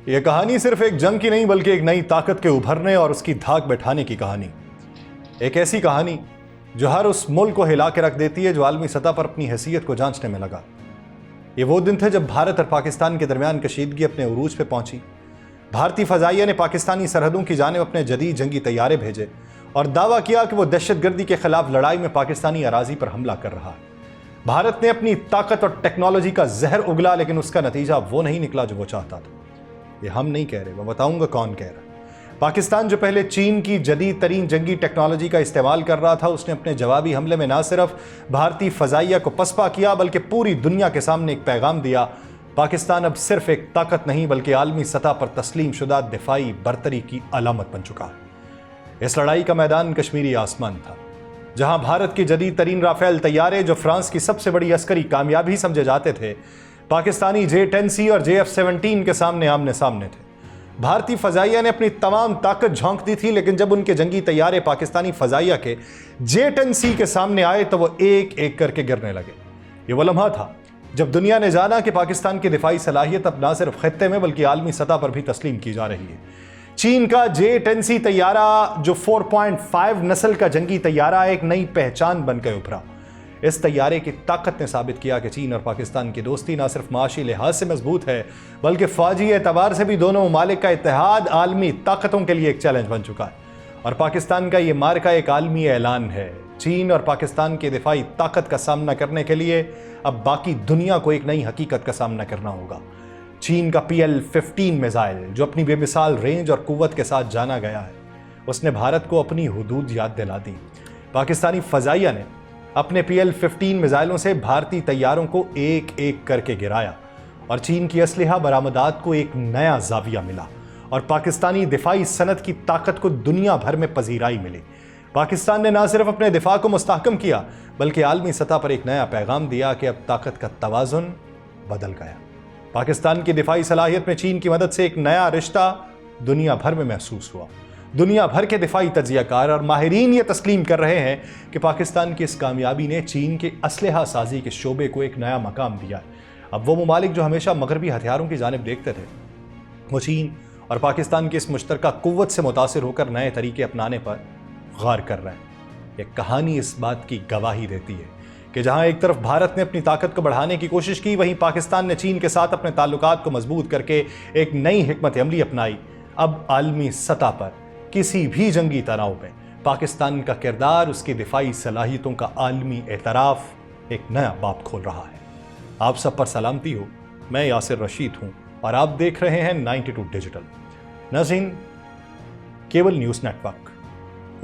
یہ کہانی صرف ایک جنگ کی نہیں بلکہ ایک نئی طاقت کے ابھرنے اور اس کی دھاک بیٹھانے کی کہانی. ایک ایسی کہانی جو ہر اس ملک کو ہلا کے رکھ دیتی ہے جو عالمی سطح پر اپنی حیثیت کو جانچنے میں لگا. یہ وہ دن تھے جب بھارت اور پاکستان کے درمیان کشیدگی اپنے عروج پہ پہنچی. بھارتی فضائیہ نے پاکستانی سرحدوں کی جانب اپنے جدید جنگی طیارے بھیجے اور دعویٰ کیا کہ وہ دہشت گردی کے خلاف لڑائی میں پاکستانی اراضی پر حملہ کر رہا ہے. بھارت نے اپنی طاقت اور ٹیکنالوجی کا زہر اگلا لیکن اس کا نتیجہ وہ نہیں نکلا جو وہ چاہتا تھا. یہ ہم نہیں کہہ رہے، میں بتاؤں گا کون کہہ رہا ہے. پاکستان جو پہلے چین کی جدید ترین جنگی ٹیکنالوجی کا استعمال کر رہا تھا، اس نے اپنے جوابی حملے میں نہ صرف بھارتی فضائیہ کو پسپا کیا بلکہ پوری دنیا کے سامنے ایک پیغام دیا: پاکستان اب صرف ایک طاقت نہیں بلکہ عالمی سطح پر تسلیم شدہ دفاعی برتری کی علامت بن چکا ہے. اس لڑائی کا میدان کشمیری آسمان تھا، جہاں بھارت کی جدید ترین رافیل طیارے جو فرانس کی سب سے بڑی عسکری کامیابی سمجھے جاتے تھے، پاکستانی J-10C اور JF-17 کے سامنے آمنے سامنے تھے. بھارتی فضائیہ نے اپنی تمام طاقت جھونک دی تھی، لیکن جب ان کے جنگی طیارے پاکستانی فضائیہ کے J-10C کے سامنے آئے تو وہ ایک ایک کر کے گرنے لگے. یہ وہ لمحہ تھا جب دنیا نے جانا کہ پاکستان کی دفاعی صلاحیت اب نہ صرف خطے میں بلکہ عالمی سطح پر بھی تسلیم کی جا رہی ہے. چین کا J-10C طیارہ جو 4.5 نسل کا جنگی طیارہ ایک نئی پہچان بن کے ابھرا. اس طیارے کی طاقت نے ثابت کیا کہ چین اور پاکستان کی دوستی نہ صرف معاشی لحاظ سے مضبوط ہے بلکہ فوجی اعتبار سے بھی دونوں ممالک کا اتحاد عالمی طاقتوں کے لیے ایک چیلنج بن چکا ہے. اور پاکستان کا یہ معرکہ ایک عالمی اعلان ہے. چین اور پاکستان کی دفاعی طاقت کا سامنا کرنے کے لیے اب باقی دنیا کو ایک نئی حقیقت کا سامنا کرنا ہوگا. چین کا PL-15 میزائل جو اپنی بے مثال رینج اور قوت کے ساتھ جانا گیا ہے، اس نے بھارت کو اپنی حدود یاد دلا دی. پاکستانی فضائیہ نے اپنے PL-15 میزائلوں سے بھارتی طیاروں کو ایک ایک کر کے گرایا اور چین کی اسلحہ برآمدات کو ایک نیا زاویہ ملا اور پاکستانی دفاعی صنعت کی طاقت کو دنیا بھر میں پذیرائی ملی. پاکستان نے نہ صرف اپنے دفاع کو مستحکم کیا بلکہ عالمی سطح پر ایک نیا پیغام دیا کہ اب طاقت کا توازن بدل گیا. پاکستان کی دفاعی صلاحیت میں چین کی مدد سے ایک نیا رشتہ دنیا بھر میں محسوس ہوا. دنیا بھر کے دفاعی تجزیہ کار اور ماہرین یہ تسلیم کر رہے ہیں کہ پاکستان کی اس کامیابی نے چین کے اسلحہ سازی کے شعبے کو ایک نیا مقام دیا. اب وہ ممالک جو ہمیشہ مغربی ہتھیاروں کی جانب دیکھتے تھے، وہ چین اور پاکستان کی اس مشترکہ قوت سے متاثر ہو کر نئے طریقے اپنانے پر غور کر رہے ہیں. یہ کہانی اس بات کی گواہی دیتی ہے کہ جہاں ایک طرف بھارت نے اپنی طاقت کو بڑھانے کی کوشش کی، وہیں پاکستان نے چین کے ساتھ اپنے تعلقات کو مضبوط کر کے ایک نئی حکمت عملی اپنائی. اب عالمی سطح پر کسی بھی جنگی تناؤ میں پاکستان کا کردار، اس کی دفاعی صلاحیتوں کا عالمی اعتراف ایک نیا باب کھول رہا ہے. آپ سب پر سلامتی ہو. میں یاسر رشید ہوں اور آپ دیکھ رہے ہیں 92 ڈیجیٹل. ناظرین، کیبل نیوز نیٹ ورک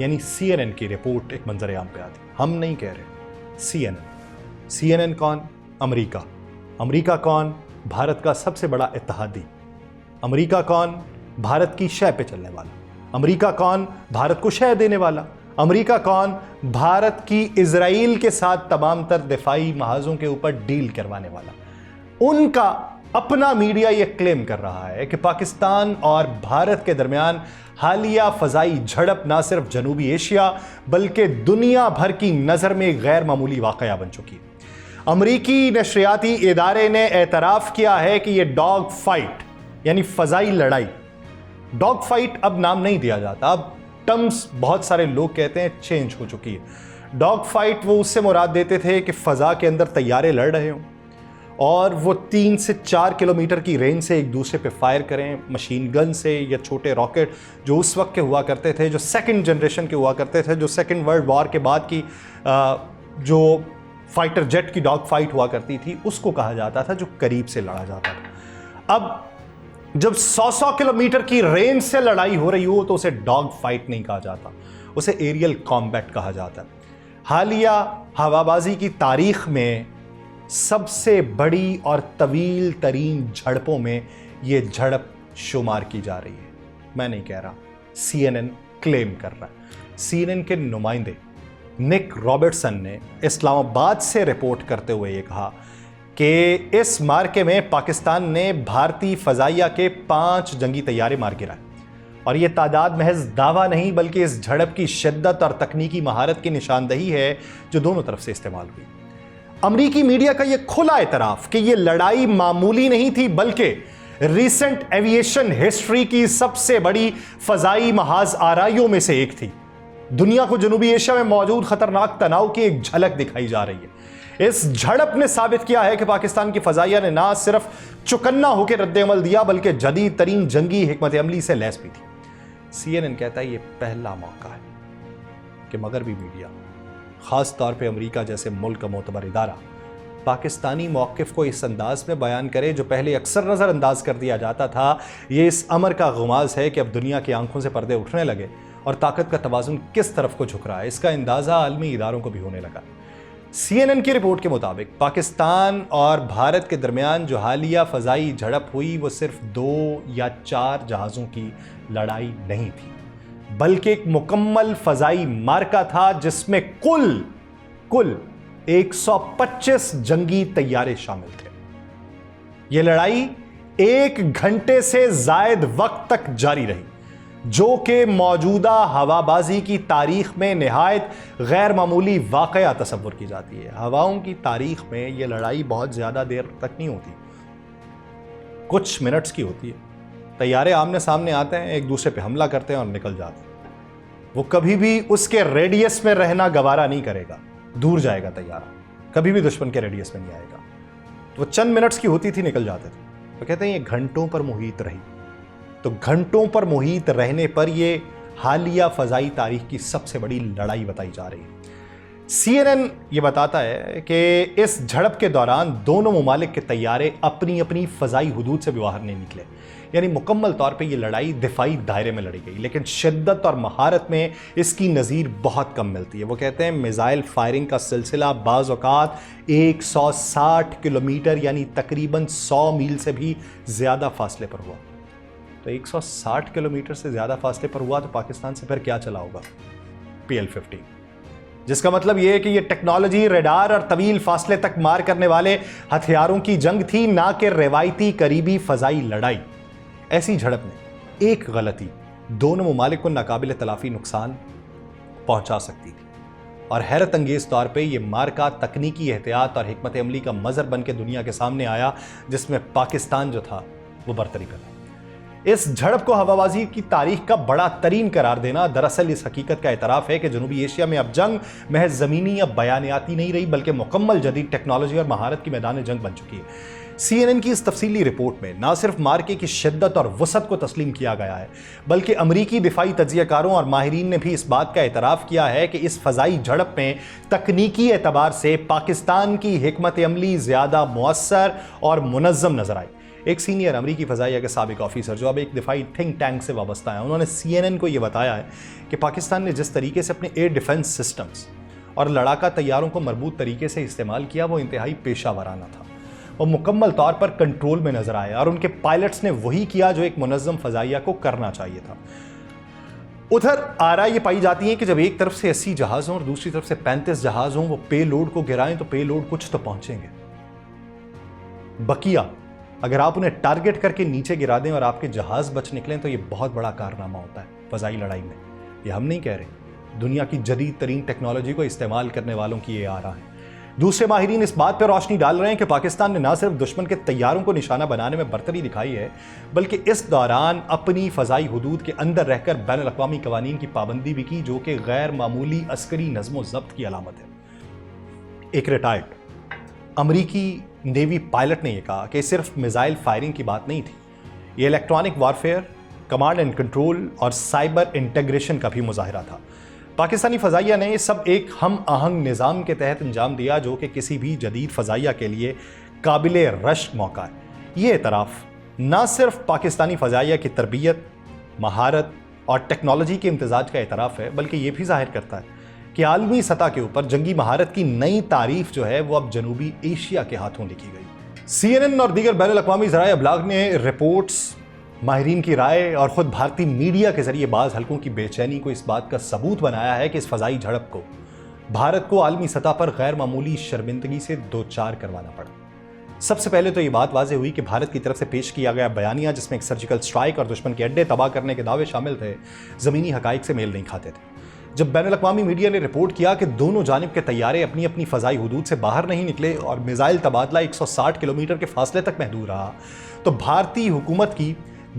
یعنی CNN کی رپورٹ ایک منظر عام پہ آتی. ہم نہیں کہہ رہے. CNN کون؟ امریکہ. امریکہ کون؟ بھارت کا سب سے بڑا اتحادی. امریکہ کون؟ بھارت کی شے پہ چلنے والا. امریکہ کون؟ بھارت کو شے دینے والا. امریکہ کون؟ بھارت کی اسرائیل کے ساتھ تمام تر دفاعی محاذوں کے اوپر ڈیل کروانے والا. ان کا اپنا میڈیا یہ کلیم کر رہا ہے کہ پاکستان اور بھارت کے درمیان حالیہ فضائی جھڑپ نہ صرف جنوبی ایشیا بلکہ دنیا بھر کی نظر میں غیر معمولی واقعہ بن چکی ہے. امریکی نشریاتی ادارے نے اعتراف کیا ہے کہ یہ ڈاگ فائٹ یعنی فضائی لڑائی، ڈاگ فائٹ اب نام نہیں دیا جاتا. اب ٹرمز بہت سارے لوگ کہتے ہیں چینج ہو چکی ہے. ڈاگ فائٹ وہ اس سے مراد دیتے تھے کہ فضا کے اندر طیارے لڑ رہے ہوں اور وہ 3 سے 4 کلومیٹر کی رینج سے ایک دوسرے پہ فائر کریں، مشین گن سے یا چھوٹے راکٹ جو اس وقت کے ہوا کرتے تھے، جو سیکنڈ جنریشن کے ہوا کرتے تھے، جو سیکنڈ ورلڈ وار کے بعد کی جو فائٹر جیٹ کی ڈاگ فائٹ ہوا کرتی تھی، اس کو کہا جاتا تھا جو قریب سے لڑا جاتا تھا. اب جب 100 کلومیٹر کی رینج سے لڑائی ہو رہی ہو تو اسے ڈاگ فائٹ نہیں کہا جاتا، اسے ایریل کامبیٹ کہا جاتا ہے. حالیہ ہوابازی کی تاریخ میں سب سے بڑی اور طویل ترین جھڑپوں میں یہ جھڑپ شمار کی جا رہی ہے. میں نہیں کہہ رہا، CNN کلیم کر رہا ہے. CNN کے نمائندے نک رابرٹسن نے اسلام آباد سے رپورٹ کرتے ہوئے یہ کہا کہ اس مارکے میں پاکستان نے بھارتی فضائیہ کے 5 جنگی طیارے مار گرائے اور یہ تعداد محض دعویٰ نہیں بلکہ اس جھڑپ کی شدت اور تکنیکی مہارت کی نشاندہی ہے جو دونوں طرف سے استعمال ہوئی. امریکی میڈیا کا یہ کھلا اعتراف کہ یہ لڑائی معمولی نہیں تھی بلکہ ریسنٹ ایویشن ہسٹری کی سب سے بڑی فضائی محاذ آرائیوں میں سے ایک تھی۔ دنیا کو جنوبی ایشیا میں موجود خطرناک تناؤ کی ایک جھلک دکھائی جا رہی ہے۔ اس جھڑپ نے ثابت کیا ہے کہ پاکستان کی فضائیہ نے نہ صرف چکنا ہو کے رد عمل دیا بلکہ جدید ترین جنگی حکمت عملی سے لیس بھی تھی۔ CNN کہتا ہے یہ پہلا موقع ہے کہ مغربی میڈیا، خاص طور پہ امریکہ جیسے ملک کا معتبر ادارہ، پاکستانی موقف کو اس انداز میں بیان کرے جو پہلے اکثر نظر انداز کر دیا جاتا تھا۔ یہ اس امر کا غماز ہے کہ اب دنیا کی آنکھوں سے پردے اٹھنے لگے اور طاقت کا توازن کس طرف کو جھک رہا ہے، اس کا اندازہ عالمی اداروں کو بھی ہونے لگا۔ CNN کی رپورٹ کے مطابق پاکستان اور بھارت کے درمیان جو حالیہ فضائی جھڑپ ہوئی وہ صرف 2 یا 4 جہازوں کی لڑائی نہیں تھی، بلکہ ایک مکمل فضائی معرکہ تھا جس میں کل 125 جنگی طیارے شامل تھے۔ یہ لڑائی 1 گھنٹے سے زائد وقت تک جاری رہی، جو کہ موجودہ ہوا بازی کی تاریخ میں نہایت غیر معمولی واقعہ تصور کی جاتی ہے۔ ہواؤں کی تاریخ میں یہ لڑائی بہت زیادہ دیر تک نہیں ہوتی، کچھ منٹس کی ہوتی ہے۔ طیارے آمنے سامنے آتے ہیں، ایک دوسرے پہ حملہ کرتے ہیں اور نکل جاتے ہیں۔ وہ کبھی بھی اس کے ریڈیس میں رہنا گوارا نہیں کرے گا، دور جائے گا طیارہ، کبھی بھی دشمن کے ریڈیس میں نہیں آئے گا۔ وہ چند منٹس کی ہوتی تھی، نکل جاتے تھے۔ وہ کہتے ہیں یہ گھنٹوں پر محیط رہی، تو گھنٹوں پر محیط رہنے پر یہ حالیہ فضائی تاریخ کی سب سے بڑی لڑائی بتائی جا رہی ہے۔ CNN یہ بتاتا ہے کہ اس جھڑپ کے دوران دونوں ممالک کے طیارے اپنی اپنی فضائی حدود سے بھی باہر نہیں نکلے، یعنی مکمل طور پہ یہ لڑائی دفاعی دائرے میں لڑی گئی، لیکن شدت اور مہارت میں اس کی نظیر بہت کم ملتی ہے۔ وہ کہتے ہیں میزائل فائرنگ کا سلسلہ بعض اوقات 160 کلومیٹر یعنی تقریباً 100 میل سے بھی زیادہ فاصلے پر ہوا۔ تو 160 کلومیٹر سے زیادہ فاصلے پر ہوا تو پاکستان سے پھر کیا چلا ہوگا؟ PL-15، جس کا مطلب یہ ہے کہ یہ ٹیکنالوجی ریڈار اور طویل فاصلے تک مار کرنے والے ہتھیاروں کی جنگ تھی، نہ کہ روایتی قریبی فضائی لڑائی۔ ایسی جھڑپ میں ایک غلطی دونوں ممالک کو ناقابل تلافی نقصان پہنچا سکتی تھی، اور حیرت انگیز طور پہ یہ مارکا تکنیکی احتیاط اور حکمت عملی کا مظہر بن کے دنیا کے سامنے آیا، جس میں پاکستان جو تھا وہ برتری پر تھا۔ اس جھڑپ کو ہوابازی کی تاریخ کا بڑا ترین قرار دینا دراصل اس حقیقت کا اعتراف ہے کہ جنوبی ایشیا میں اب جنگ محض زمینی یا بیانیاتی نہیں رہی، بلکہ مکمل جدید ٹیکنالوجی اور مہارت کی میدان جنگ بن چکی ہے۔ CNN کی اس تفصیلی رپورٹ میں نہ صرف مارکے کی شدت اور وسعت کو تسلیم کیا گیا ہے، بلکہ امریکی دفاعی تجزیہ کاروں اور ماہرین نے بھی اس بات کا اعتراف کیا ہے کہ اس فضائی جھڑپ میں تکنیکی اعتبار سے پاکستان کی حکمت عملی زیادہ مؤثر اور منظم نظر آئی۔ ایک سینئر امریکی فضائیہ کے سابق آفیسر جو اب ایک دفاعی تھنک ٹینک سے وابستہ ہیں، انہوں نے CNN کو یہ بتایا ہے کہ پاکستان نے جس طریقے سے اپنے ایئر ڈیفنس سسٹمز اور لڑاکا طیاروں کو مربوط طریقے سے استعمال کیا وہ انتہائی پیشہ ورانہ تھا، وہ مکمل طور پر کنٹرول میں نظر آئے، اور ان کے پائلٹس نے وہی کیا جو ایک منظم فضائیہ کو کرنا چاہیے تھا۔ ادھر آرائیں یہ پائی جاتی ہیں کہ جب ایک طرف سے 80 جہاز ہوں اور دوسری طرف سے 35 جہاز ہوں، وہ پے لوڈ کو گرائیں تو پے لوڈ کچھ تو پہنچیں گے، بقیہ اگر آپ انہیں ٹارگٹ کر کے نیچے گرا دیں اور آپ کے جہاز بچ نکلیں تو یہ بہت بڑا کارنامہ ہوتا ہے فضائی لڑائی میں۔ یہ ہم نہیں کہہ رہے، دنیا کی جدید ترین ٹیکنالوجی کو استعمال کرنے والوں کی یہ آرا ہے۔ دوسرے ماہرین اس بات پر روشنی ڈال رہے ہیں کہ پاکستان نے نہ صرف دشمن کے طیاروں کو نشانہ بنانے میں برتری دکھائی ہے، بلکہ اس دوران اپنی فضائی حدود کے اندر رہ کر بین الاقوامی قوانین کی پابندی بھی کی، جو کہ غیر معمولی عسکری نظم و ضبط کی علامت ہے۔ ایک ریٹائرڈ امریکی نیوی پائلٹ نے یہ کہا کہ صرف میزائل فائرنگ کی بات نہیں تھی، یہ electronic warfare, command and control اور سائبر انٹیگریشن کا بھی مظاہرہ تھا۔ پاکستانی فضائیہ نے یہ سب ایک ہم آہنگ نظام کے تحت انجام دیا جو کہ کسی بھی جدید فضائیہ کے لیے قابل رشک موقع ہے۔ یہ اعتراف نہ صرف پاکستانی فضائیہ کی تربیت، مہارت اور ٹیکنالوجی کے امتزاج کا اعتراف ہے، بلکہ یہ بھی ظاہر کرتا ہے کہ عالمی سطح کے اوپر جنگی مہارت کی نئی تعریف جو ہے وہ اب جنوبی ایشیا کے ہاتھوں لکھی گئی۔ CNN اور دیگر بین الاقوامی ذرائع ابلاغ نے رپورٹس، ماہرین کی رائے اور خود بھارتی میڈیا کے ذریعے بعض حلقوں کی بے چینی کو اس بات کا ثبوت بنایا ہے کہ اس فضائی جھڑپ کو بھارت کو عالمی سطح پر غیر معمولی شرمندگی سے دوچار کروانا پڑا۔ سب سے پہلے تو یہ بات واضح ہوئی کہ بھارت کی طرف سے پیش کیا گیا بیانیہ، جس میں ایک سرجیکل سٹرائک اور دشمن کے اڈے تباہ کرنے کے دعوے شامل تھے، زمینی حقائق سے میل نہیں کھاتے تھے۔ جب بین الاقوامی میڈیا نے رپورٹ کیا کہ دونوں جانب کے طیارے اپنی اپنی فضائی حدود سے باہر نہیں نکلے اور میزائل تبادلہ 160 کلومیٹر کے فاصلے تک محدود رہا، تو بھارتی حکومت کی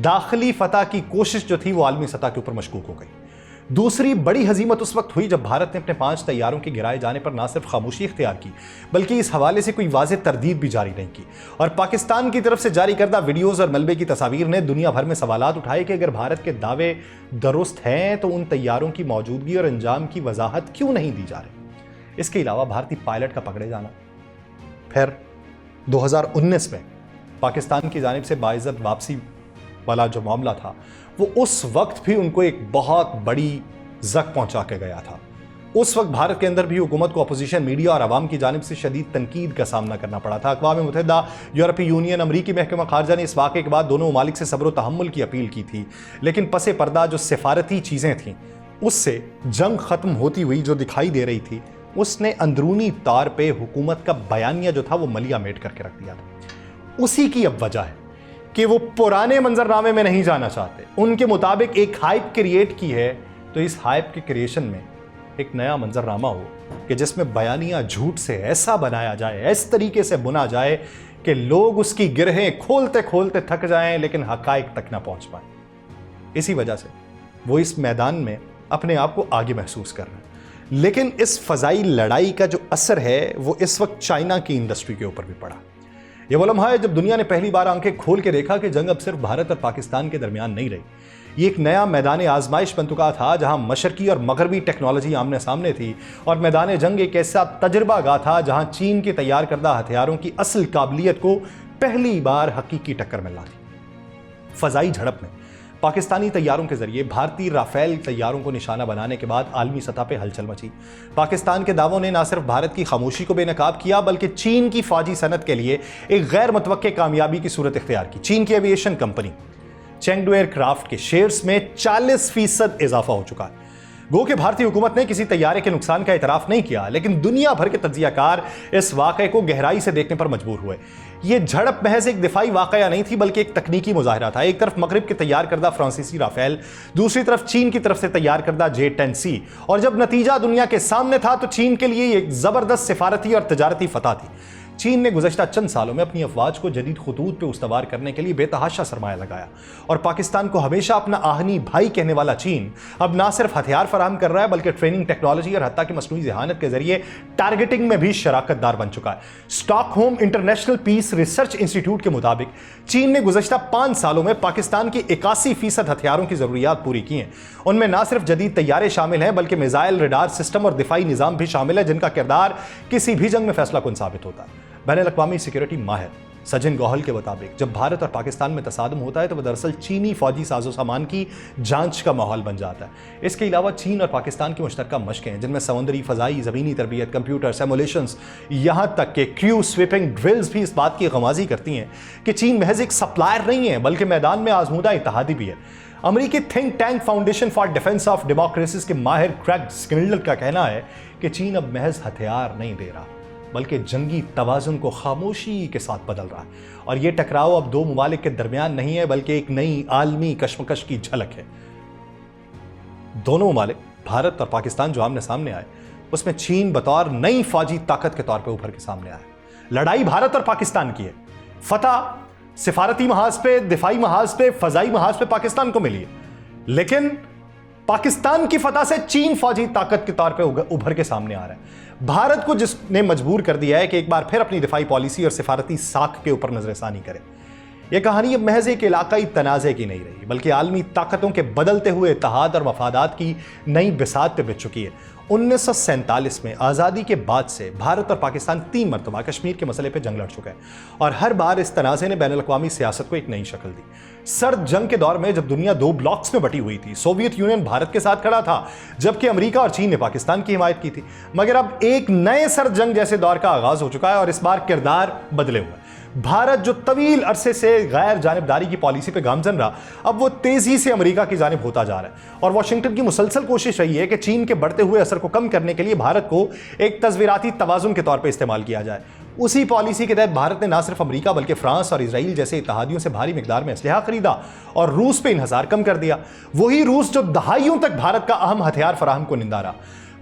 داخلی فتح کی کوشش جو تھی وہ عالمی سطح کے اوپر مشکوک ہو گئی۔ دوسری بڑی ہزیمت اس وقت ہوئی جب بھارت نے اپنے 5 طیاروں کے گرائے جانے پر نہ صرف خاموشی اختیار کی بلکہ اس حوالے سے کوئی واضح تردید بھی جاری نہیں کی، اور پاکستان کی طرف سے جاری کردہ ویڈیوز اور ملبے کی تصاویر نے دنیا بھر میں سوالات اٹھائے کہ اگر بھارت کے دعوے درست ہیں تو ان طیاروں کی موجودگی اور انجام کی وضاحت کیوں نہیں دی جا رہی۔ اس کے علاوہ بھارتی پائلٹ کا پکڑے جانا، پھر 2019 میں پاکستان کی جانب سے باعزت واپسی والا جو معاملہ تھا وہ اس وقت بھی ان کو ایک بہت بڑی زخم پہنچا کے گیا تھا۔ اس وقت بھارت کے اندر بھی حکومت کو اپوزیشن، میڈیا اور عوام کی جانب سے شدید تنقید کا سامنا کرنا پڑا تھا۔ اقوام متحدہ، یورپی یونین، امریکی محکمہ خارجہ نے اس واقعے کے بعد دونوں ممالک سے صبر و تحمل کی اپیل کی تھی، لیکن پس پردہ جو سفارتی چیزیں تھیں اس سے جنگ ختم ہوتی ہوئی جو دکھائی دے رہی تھی اس نے اندرونی طور پہ حکومت کا بیانیہ جو تھا وہ ملیا میٹ کر کے رکھ دیا تھا۔ اسی کی اب وجہ ہے کہ وہ پرانے منظرنامے میں نہیں جانا چاہتے۔ ان کے مطابق ایک ہائپ کریٹ کی ہے تو اس ہائپ کے کریشن میں ایک نیا منظرنامہ ہو کہ جس میں بیانیہ جھوٹ سے ایسا بنایا جائے، اس طریقے سے بنا جائے کہ لوگ اس کی گرہیں کھولتے کھولتے تھک جائیں لیکن حقائق تک نہ پہنچ پائیں۔ اسی وجہ سے وہ اس میدان میں اپنے آپ کو آگے محسوس کر رہے ہیں۔ لیکن اس فضائی لڑائی کا جو اثر ہے وہ اس وقت چائنا کی انڈسٹری کے اوپر بھی پڑا۔ یہ وہ لمحہ ہے جب دنیا نے پہلی بار آنکھیں کھول کے دیکھا کہ جنگ اب صرف بھارت اور پاکستان کے درمیان نہیں رہی، یہ ایک نیا میدان آزمائش بن چکا تھا جہاں مشرقی اور مغربی ٹیکنالوجی آمنے سامنے تھی، اور میدان جنگ ایک ایسا تجربہ گاہ تھا جہاں چین کے تیار کردہ ہتھیاروں کی اصل قابلیت کو پہلی بار حقیقی ٹکر ملنا تھی۔ فضائی جھڑپ میں پاکستانی طیاروں کے ذریعے بھارتی رافیل طیاروں کو نشانہ بنانے کے بعد عالمی سطح پہ ہلچل مچی۔ پاکستان کے دعووں نے نہ صرف بھارت کی خاموشی کو بے نقاب کیا بلکہ چین کی فوجی صنعت کے لیے ایک غیر متوقع کامیابی کی صورت اختیار کی۔ چین کی aviation company Chengdu aircraft کے شیئرز میں 40% اضافہ ہو چکا ہے۔ گو کہ بھارتی حکومت نے کسی طیارے کے نقصان کا اعتراف نہیں کیا، لیکن دنیا بھر کے تجزیہ کار اس واقعے کو گہرائی سے دیکھنے پر مجبور ہوئے۔ یہ جھڑپ محض ایک دفاعی واقعہ نہیں تھی بلکہ ایک تکنیکی مظاہرہ تھا۔ ایک طرف مغرب کے تیار کردہ فرانسیسی رافیل، دوسری طرف چین کی طرف سے تیار کردہ J-10C، اور جب نتیجہ دنیا کے سامنے تھا تو چین کے لیے ایک زبردست سفارتی اور تجارتی فتح تھی۔ چین نے گزشتہ چند سالوں میں اپنی افواج کو جدید خطوط پہ استوار کرنے کے لیے بے تحاشا سرمایہ لگایا، اور پاکستان کو ہمیشہ اپنا آہنی بھائی کہنے والا چین اب نہ صرف ہتھیار فراہم کر رہا ہے بلکہ ٹریننگ، ٹیکنالوجی اور حتیٰ کہ مصنوعی ذہانت کے ذریعے ٹارگیٹنگ میں بھی شراکت دار بن چکا ہے۔ Stock home international peace research institute کے مطابق چین نے گزشتہ 5 سالوں میں پاکستان کی 81% ہتھیاروں کی ضروریات پوری کی ہیں۔ ان میں نہ صرف جدید طیارے شامل ہیں بلکہ میزائل، ریڈار سسٹم اور دفاعی نظام بھی شامل ہے جن کا کردار کسی بھی جنگ میں فیصلہ کن ثابت ہوتا ہے۔ بین الاقوامی سیکیورٹی ماہر سجن گوہل کے مطابق جب بھارت اور پاکستان میں تصادم ہوتا ہے تو وہ دراصل چینی فوجی ساز و سامان کی جانچ کا ماحول بن جاتا ہے۔ اس کے علاوہ چین اور پاکستان کی مشترکہ مشقیں ہیں جن میں سمندری، فضائی، زمینی تربیت، کمپیوٹر، سیمولیشنز، یہاں تک کہ کریو سویپنگ ڈرلز بھی اس بات کی غمازی کرتی ہیں کہ چین محض ایک سپلائر نہیں ہے بلکہ میدان میں آزمودہ اتحادی بھی ہے۔ امریکی think tank foundation for defence of democracies کے ماہر کریگ سکنلر کا کہنا ہے کہ چین اب محض ہتھیار نہیں دے رہا بلکہ جنگی توازن کو خاموشی کے ساتھ بدل رہا ہے، اور یہ ٹکراؤ اب 2 ممالک کے درمیان نہیں ہے بلکہ ایک نئی عالمی کشمکش کی جھلک ہے۔ دونوں ممالک بھارت اور پاکستان جو آمنے سامنے آئے اس میں چین بطور نئی فوجی طاقت کے طور پہ ابھر کے سامنے آیا۔ لڑائی بھارت اور پاکستان کی ہے، فتح سفارتی محاذ پہ، دفاعی محاذ پہ، فضائی محاذ پہ پاکستان کو ملی ہے، لیکن پاکستان کی فتح سے چین فوجی طاقت کے طور پہ ابھر کے سامنے آ رہا ہے۔ بھارت کو جس نے مجبور کر دیا ہے کہ ایک بار پھر اپنی دفاعی پالیسی اور سفارتی ساکھ کے اوپر نظر ثانی کرے۔ یہ کہانی اب محض ایک علاقائی تنازع کی نہیں رہی بلکہ عالمی طاقتوں کے بدلتے ہوئے اتحاد اور مفادات کی نئی بساط پہ بچ چکی ہے۔ 1947 میں آزادی کے بعد سے بھارت اور پاکستان 3 مرتبہ کشمیر کے مسئلے پہ جنگ لڑ چکا ہے، اور ہر بار اس تنازع نے بین الاقوامی سیاست کو ایک نئی شکل دی۔ سرد جنگ کے دور میں جب دنیا 2 بلاکس میں بٹی ہوئی تھی، سوویت یونین بھارت کے ساتھ کھڑا تھا جبکہ امریکہ اور چین نے پاکستان کی حمایت کی تھی، مگر اب ایک نئے سرد جنگ جیسے دور کا آغاز ہو چکا ہے اور اس بار کردار بدلے ہوئے۔ بھارت جو طویل عرصے سے غیر جانبداری کی پالیسی پہ گامزن رہا، اب وہ تیزی سے امریکہ کی جانب ہوتا جا رہا ہے، اور واشنگٹن کی مسلسل کوشش رہی ہے کہ چین کے بڑھتے ہوئے اثر کو کم کرنے کے لیے بھارت کو ایک تصویراتی توازن کے طور پہ استعمال کیا جائے۔ اسی پالیسی کے تحت بھارت نے نہ صرف امریکہ بلکہ فرانس اور اسرائیل جیسے اتحادیوں سے بھاری مقدار میں اسلحہ خریدا اور روس پہ انحصار کم کر دیا، وہی روس جو دہائیوں تک بھارت کا اہم ہتھیار فراہم کو نندا رہا۔